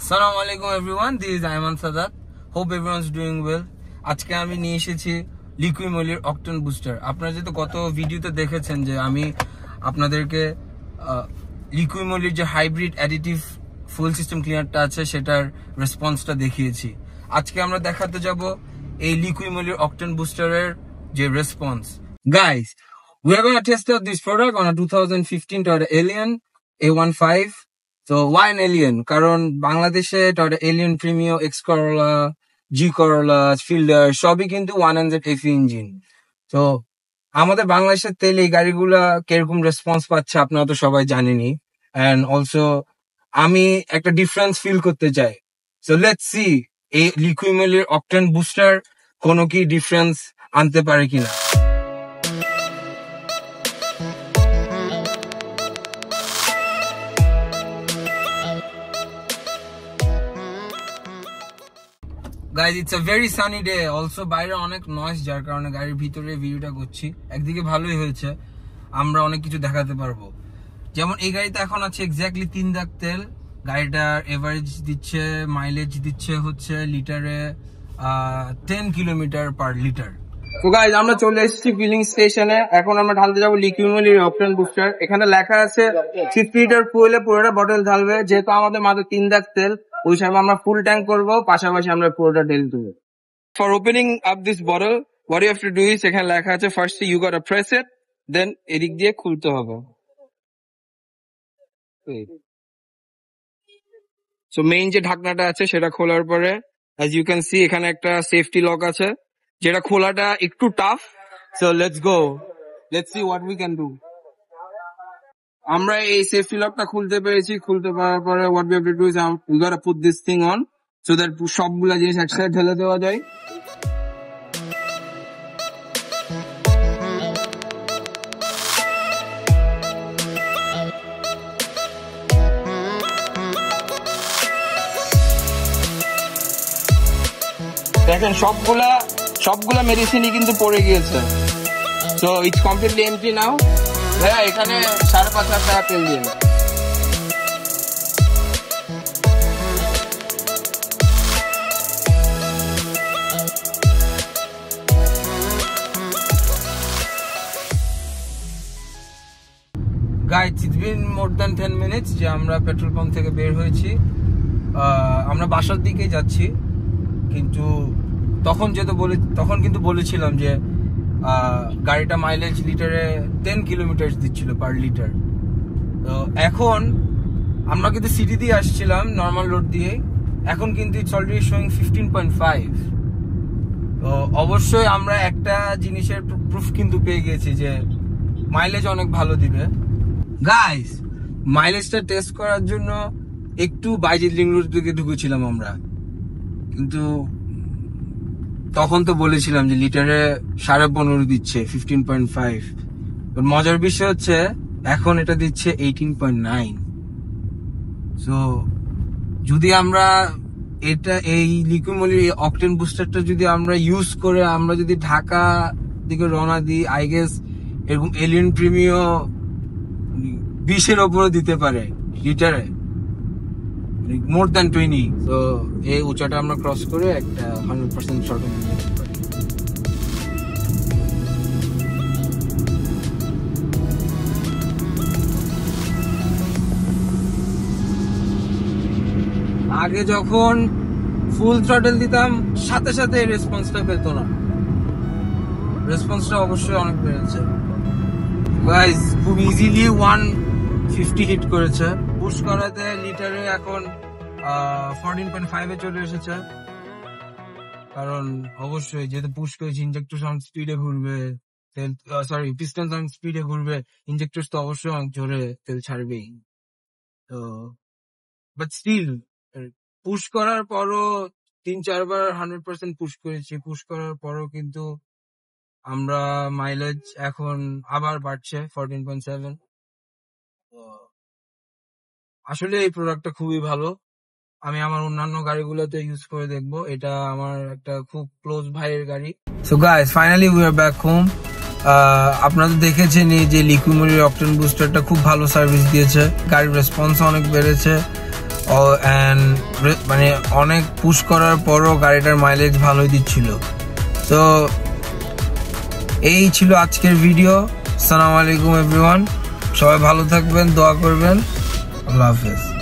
Assalamu alaikum everyone, this is Ayman Sadat. Hope everyone's doing well. আজকে আমি নিয়ে এসেছি লিকুইমোলির অক্টেন বুস্টার। আপনারা যেহেতু গত ভিডিওতে দেখেছেন যে আমি আপনাদেরকে লিকুইমোলির যে হাইব্রিড অ্যাডিটিভ ফুল সিস্টেম ক্লিনারটা আছে সেটার রেসপন্সটা দেখিয়েছি। আজকে আমরা দেখাতে যাব এই লিকুইমোলির অক্টেন বুস্টারের যে response. Guys, we are going to test out this product on a 2015 Toyota Allion A15. So why an Allion? কারণ বাংলাদেশে Toyota Allion Premio, X Corolla, G Corolla, Fielder সবই কিন্তু 100 FE ইঞ্জিন। তো আমাদের বাংলাদেশের তেল এই গাড়িগুলা কিরকম রেসপন্স পাচ্ছে আপনারা তো সবাই জানেনই। এন্ড অলসো আমি একটা ডিফারেন্স ফিল করতে চাই। সো লেটস সি এই লিকুইমোলির অকটেন বুস্টার কোনো কি ডিফারেন্স আনতে পারে কিনা। Guys, it's a very sunny day. Also, বাইরে অনেক নয়েজ যার কারণে গাড়ির ভিতরে ভিডিওটা করছি। একদিকে ভালোই হয়েছে, আমরা অনেক কিছু দেখাতে পারবো। যেমন এই গাড়িতে এখন আছে এক্স্যাক্টলি 3 দাগ তেল। গাড়িটার এভারেজ দিচ্ছে, মাইলেজ দিচ্ছে হচ্ছে লিটারে 10 কিলোমিটার পার লিটার। তো গাইজ আমরা চলে এসেছি ফিলিং স্টেশনে। এখন আমরা ঢালতে যাবো লিকুইমোলির অকটেন বুস্টার। এখানে লেখা আছে 50 লিটার ফুয়েলে পুরোটা বটল ঢালবে। যেহেতু আমাদের মাত্র 3 দাগ তেল, ওই হিসাবে আমরা ফুল ট্যাঙ্ক করবো, পাশাপাশি আমরা পুরোটা ঢেল দেবো। For opening up this bottle what you have to do is, এখানে লেখা আছে first you got to press it, then এদিক দিয়ে খুলতে হবে। সো মেইন যে ঢাকনাটা আছে সেটা খোলার পরে অ্যাজ ইউ ক্যান সি এখানে একটা সেফটি লক আছে, যেটা খোলাটা একটু tough. So let's go, let's see what we can do. আমরা এই সেফটি লকটা খুলতে পেরেছি। খুলতে পারার পরে what we have to do is we got to put this thing on so that সবগুলা জিনিস একসাথে ঢেলে দেওয়া যায়। দেখেন সবগুলা মেডিসিনই কিন্তু পড়ে গিয়েছে। সো ইটস কমপ্লিটলি এমটি নাও। ভাইয়া এখানে 5,500 টাকা তেল দিন। Guys, it's been more than 10 minutes যে আমরা পেট্রোল পাম্প থেকে বের হয়েছি। আমরা বাসার দিকে যাচ্ছি, কিন্তু তখন কিন্তু বলেছিলাম যে গাড়িটা মাইলেজ লিটারে 10 কিলোমিটার দিচ্ছিল পার লিটার। তো এখন আমরা কিন্তু সিটি দিয়ে আসছিলাম নর্মাল রোড দিয়ে, এখন কিন্তু ইটস অলরেডি শোয়িং 15.5। তো অবশ্যই আমরা একটা জিনিসের প্রুফ কিন্তু পেয়ে গেছি যে মাইলেজ অনেক ভালো দিবে। গাইস, মাইলেজটা টেস্ট করার জন্য একটু বাইজিৎ লিং রোড দিকে ঢুকেছিলাম আমরা, কিন্তু তখন তো বলেছিলাম যে লিটারে 15.5 দিচ্ছে 15.5। মজার বিষয় হচ্ছে এখন এটা দিচ্ছে 18.9। সো যদি আমরা এই লিকুইমোলির অকটেন বুস্টারটা যদি আমরা ইউজ করে আমরা যদি ঢাকা দিকে রওনা দিই, আই গেস এরকম এলিয়ন প্রিমিও 20-এর উপরে দিতে পারে লিটারে, মোর দ্যান 20। তো এই উঁচাটা আমরা ক্রস করে একটা 100% শর্ট দিতে পারি। আগে যখন ফুল থ্রটল দিতাম সাথে সাথে রেসপন্সটা পেতো না, রেসপন্সটা অবশ্যই অনেক বেড়েছে। গাইস, খুব ইজিলি 150 হিট করেছে। পুশ করাতে লিটারে এখন 14.5-এ চলে এসেছে। কারণ অবশ্যই যেহেতু পুশ করেছি, ইনজেক্টর সাউন্ড স্পিডে ঘুরবে, পিস্টন সাউন্ড স্পিডে ঘুরবে, ইনজেক্টর তো অবশ্যই অনেক জোরে তেল ছাড়বেই। তো বাট স্টিল পুশ করার পরও 3-4 বার 100% পুশ করেছি। পুশ করার পরও কিন্তু আমরা মাইলেজ এখন আবার বাড়ছে 14.7। আসলে এই প্রোডাক্টটা খুবই ভালো। আমি আমার অন্যান্য গাড়িগুলোতে ইউজ করে দেখবো। এটা আমার একটা খুব ক্লোজ ভাইয়ের গাড়ি। So guys, finally we are back home. আপনারা দেখেছেন যে লিকুইমোলির অকটেন বুস্টারটা খুব ভালো সার্ভিস দিয়েছে, গাড়ির রেসপন্স অনেক বেড়েছে। মানে অনেক পুশ করার পরও গাড়িটার মাইলেজ ভালোই দিচ্ছিল। তো এই ছিল আজকের ভিডিও। আসসালামু আলাইকুম এভরিওয়ান, সবাই ভালো থাকবেন, দোয়া করবেন। আল্লাহ হাফেজ।